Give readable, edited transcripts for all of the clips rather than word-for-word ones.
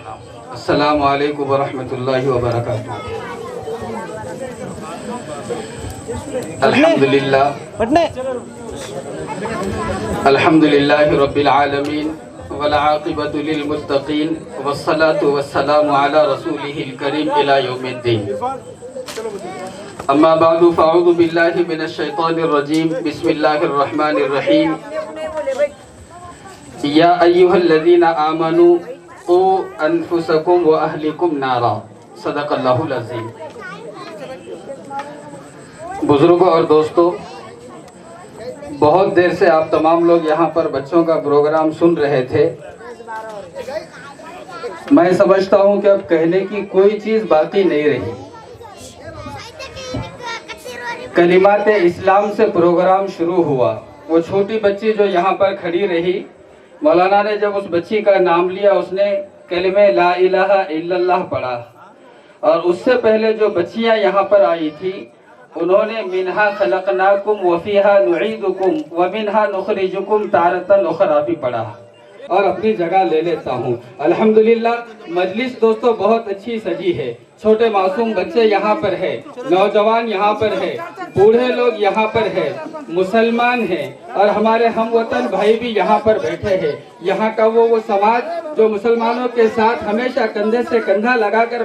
السلام علیکم ورحمۃ اللہ وبرکاتہ۔ الحمد للہ رب العالمین والعاقبۃ للمتقین والصلاة والسلام علی رسولہ الکریم الی یوم الدین۔ اما بعد فاعوذ باللہ من الشیطان الرجیم، بسم اللہ الرحمن الرحیم۔ یا ایہا الذین آمنوا قوا انفسکم واہلکم نارا، صدق اللہ العظیم۔ بزرگوں اور دوستوں، بہت دیر سے آپ تمام لوگ یہاں پر بچوں کا پروگرام سن رہے تھے۔ میں سمجھتا ہوں کہ اب کہنے کی کوئی چیز باقی نہیں رہی۔ کلمات اسلام سے پروگرام شروع ہوا۔ وہ چھوٹی بچی جو یہاں پر کھڑی رہی، مولانا نے جب اس بچی کا نام لیا، اس نے کلمہ لا الہ الا اللہ پڑھا، اور اس سے پہلے جو بچیاں یہاں پر آئی تھی انہوں نے منہا خلقناکم وفیہا نعیدکم ومنہا نخرجکم تارۃ اخری بھی پڑھا، اور اپنی جگہ لے لیتا ہوں۔ الحمدللہ مجلس دوستو بہت اچھی سجی ہے۔ چھوٹے معصوم بچے یہاں پر ہے، نوجوان یہاں پر ہے، بوڑھے لوگ یہاں پر ہے، مسلمان ہیں، اور ہمارے ہم وطن بھائی بھی یہاں پر بیٹھے ہیں۔ یہاں کا وہ سماج جو مسلمانوں کے ساتھ ہمیشہ کندھے سے کندھا لگا کر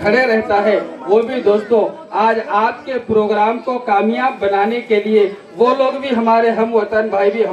کھڑے رہتا ہے، وہ بھی دوستو آج آپ کے پروگرام کو کامیاب بنانے کے لیے وہ لوگ بھی، ہمارے ہم وطن بھائی بھی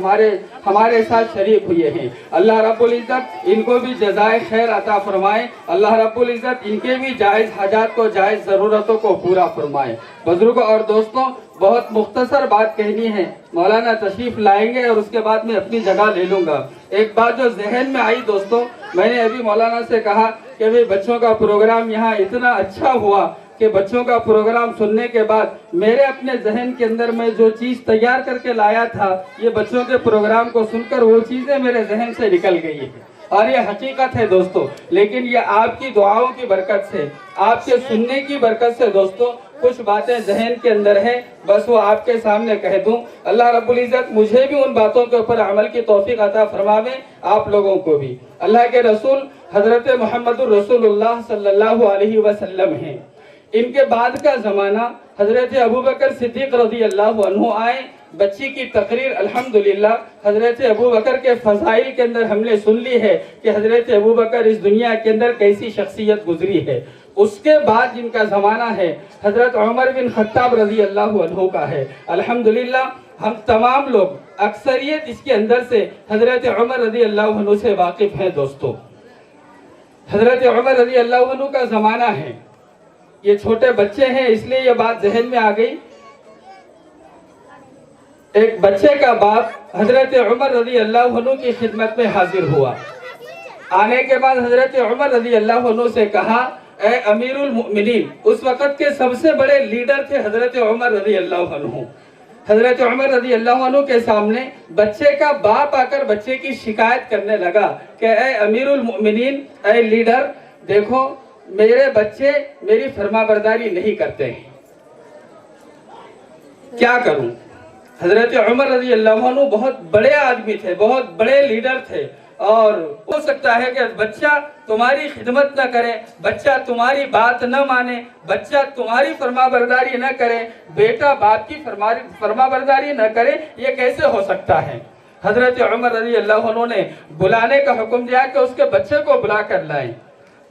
ہمارے ساتھ شریک ہوئے ہیں۔ اللہ رب العزت ان کو بھی جزائے خیر عطا فرمائے۔ اللہ رب العزت ان کے بھی جائز حاجات کو، جائز ضرورتوں کو پورا فرمائے۔ بزرگوں اور دوستوں، بہت مختصر بات کہنی ہے، مولانا تشریف لائیں گے اور اس کے بعد میں اپنی جگہ لے لوں گا۔ ایک بات جو ذہن میں آئی دوستوں، میں نے ابھی مولانا سے کہا کہ بھئی بچوں کا پروگرام یہاں اتنا اچھا ہوا کہ بچوں کا پروگرام سننے کے بعد میرے اپنے ذہن کے اندر میں جو چیز تیار کر کے لایا تھا، یہ بچوں کے پروگرام کو سن کر وہ چیزیں میرے ذہن سے نکل گئی ہیں، اور یہ حقیقت ہے دوستو۔ لیکن یہ آپ کی دعاؤں کی برکت سے، آپ کے سننے کی برکت سے دوستو کچھ باتیں ذہن کے اندر ہیں، بس وہ آپ کے سامنے کہہ دوں۔ اللہ رب العزت مجھے بھی ان باتوں کے اوپر عمل کی توفیق عطا فرماوے، آپ لوگوں کو بھی۔ اللہ کے رسول حضرت محمد الرسول اللہ صلی اللہ علیہ وسلم ہیں۔ ان کے بعد کا زمانہ حضرت ابوبکر صدیق رضی اللہ عنہ آئے۔ بچی کی تقریر الحمدللہ حضرت ابوبکر کے فضائل کے اندر ہم نے سن لی ہے کہ حضرت ابوبکر اس دنیا کے اندر کیسی شخصیت گزری ہے۔ اس کے بعد جن کا زمانہ ہے حضرت عمر بن خطاب رضی اللہ عنہ کا ہے۔ الحمدللہ ہم تمام لوگ، اکثریت اس کے اندر سے حضرت عمر رضی اللہ عنہ سے واقف ہیں دوستو۔ حضرت عمر رضی اللہ عنہ کا زمانہ ہے، یہ چھوٹے بچے ہیں اس لیے یہ بات ذہن میں آ گئی۔ ایک بچے کا باپ حضرت عمر رضی اللہ عنہ کی خدمت میں حاضر ہوا۔ آنے کے بعد حضرت عمر رضی اللہ عنہ سے کہا، اے امیر المؤمنین، اس وقت کے سب سے بڑے لیڈر تھے حضرت عمر رضی اللہ عنہ۔ حضرت عمر رضی اللہ عنہ کے سامنے بچے کا باپ آ کر بچے کی شکایت کرنے لگا کہ اے امیر المؤمنین، اے لیڈر، دیکھو میرے بچے میری فرما برداری نہیں کرتے ہیں، کیا کروں؟ حضرت عمر رضی اللہ عنہ بہت بڑے آدمی تھے، بہت بڑے لیڈر تھے، اور ہو سکتا ہے کہ بچہ تمہاری خدمت نہ کرے، بچہ تمہاری بات نہ مانے، بچہ تمہاری فرما برداری نہ کرے، بیٹا باپ کی فرما برداری نہ کرے، یہ کیسے ہو سکتا ہے؟ حضرت عمر رضی اللہ عنہ نے بلانے کا حکم دیا کہ اس کے بچے کو بلا کر لائیں۔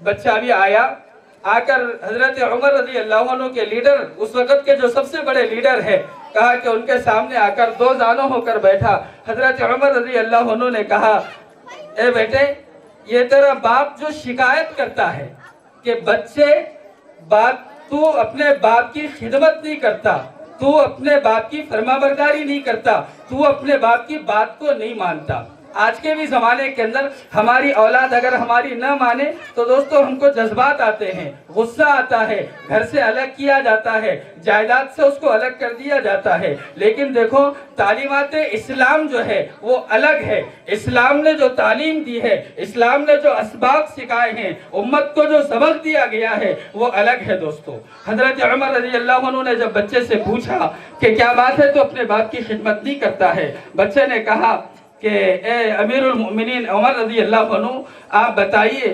بچہ بھی آیا، آ کر حضرت عمر رضی اللہ عنہ کے لیڈر، اس وقت کے جو سب سے بڑے لیڈر ہیں، کہا کہ ان کے سامنے آ کر دو زانوں ہو کر بیٹھا۔ حضرت عمر رضی اللہ عنہ نے کہا، اے بیٹے، یہ تیرا باپ جو شکایت کرتا ہے کہ تو اپنے باپ کی خدمت نہیں کرتا، تو اپنے باپ کی فرما برداری نہیں کرتا، تو اپنے باپ کی بات کو نہیں مانتا۔ آج کے بھی زمانے کے اندر ہماری اولاد اگر ہماری نہ مانے تو دوستو ہم کو جذبات آتے ہیں، غصہ آتا ہے، گھر سے الگ کیا جاتا ہے، جائیداد سے اس کو الگ کر دیا جاتا ہے۔ لیکن دیکھو تعلیمات اسلام جو ہے وہ الگ ہے۔ اسلام نے جو تعلیم دی ہے، اسلام نے جو اسباق سکھائے ہیں، امت کو جو سبق دیا گیا ہے وہ الگ ہے دوستو۔ حضرت عمر رضی اللہ عنہ نے جب بچے سے پوچھا کہ کیا بات ہے تو اپنے باپ کی خدمت نہیں کرتا ہے، بچے نے کہا کہ اے امیر المؤمنین عمر رضی اللہ عنہ، آپ بتائیے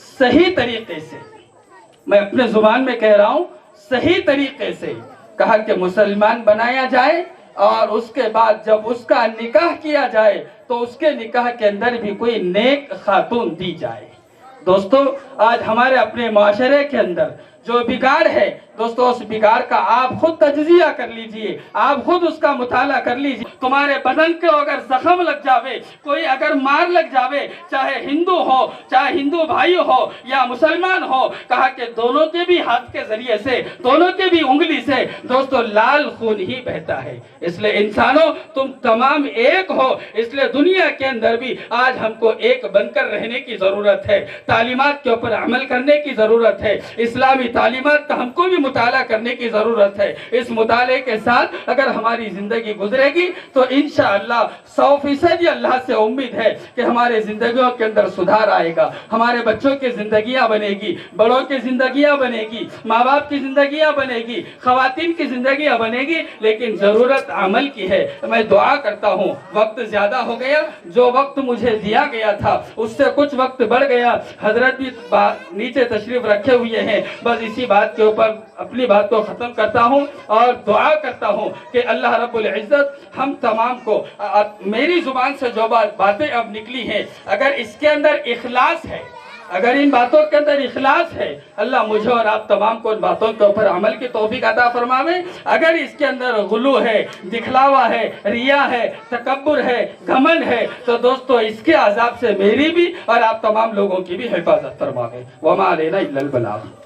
صحیح طریقے سے، میں اپنے زبان میں کہہ رہا ہوں، صحیح طریقے سے کہا کہ مسلمان بنایا جائے، اور اس کے بعد جب اس کا نکاح کیا جائے تو اس کے نکاح کے اندر بھی کوئی نیک خاتون دی جائے۔ دوستو، آج ہمارے اپنے معاشرے کے اندر جو بگاڑ ہے، دوستو اس بگاڑ کا آپ خود تجزیہ کر لیجئے، آپ خود اس کا مطالعہ کر لیجئے۔ تمہارے بدن کو اگر زخم لگ جاوے، کوئی اگر مار لگ جاوے، چاہے ہندو ہو، چاہے ہندو بھائی ہو یا مسلمان ہو، کہا کہ دونوں کے بھی ہاتھ کے ذریعے سے، دونوں کے بھی انگلی سے دوستو لال خون ہی بہتا ہے۔ اس لئے انسانوں، تم تمام ایک ہو، اس لئے دنیا کے اندر بھی آج ہم کو ایک بن کر رہنے کی ضرورت ہے، تعلیمات کے اوپر عمل کرنے کی ضرورت ہے، اسلامی تعلیمات کا ہم کو بھی مطالعہ کرنے کی ضرورت ہے۔ اس مطالعے کے ساتھ اگر ہماری زندگی گزرے گی تو انشاءاللہ 100% اللہ سے امید ہے کہ ہمارے زندگیوں کے اندر سدھار آئے گا، ہمارے بچوں کی زندگیاں بنے گی، بڑوں کی زندگیاں بنے گی، ماں باپ کی زندگیاں بنے گی، خواتین کی زندگیاں بنے گی، لیکن ضرورت عمل کی ہے۔ میں دعا کرتا ہوں، وقت زیادہ ہو گیا، جو وقت مجھے دیا گیا تھا اس سے کچھ وقت بڑھ گیا، حضرت بھی نیچے تشریف رکھے ہوئے ہیں، بس اسی بات کے اوپر اپنی بات کو ختم کرتا ہوں اور دعا کرتا ہوں کہ اللہ رب العزت ہم تمام کو، میری زبان سے جو باتیں اب نکلی ہیں، اگر اس کے اندر اخلاص ہے، اگر ان باتوں کے اندر اخلاص ہے، اللہ مجھے اور آپ تمام کو ان باتوں کے اوپر عمل کی توفیق عطا فرماوے۔ اگر اس کے اندر غلو ہے، دکھلاوا ہے، ریا ہے، تکبر ہے، گھمنڈ ہے، تو دوستو اس کے عذاب سے میری بھی اور آپ تمام لوگوں کی بھی حفاظت فرماوے۔ وما علینا الا البلاغ۔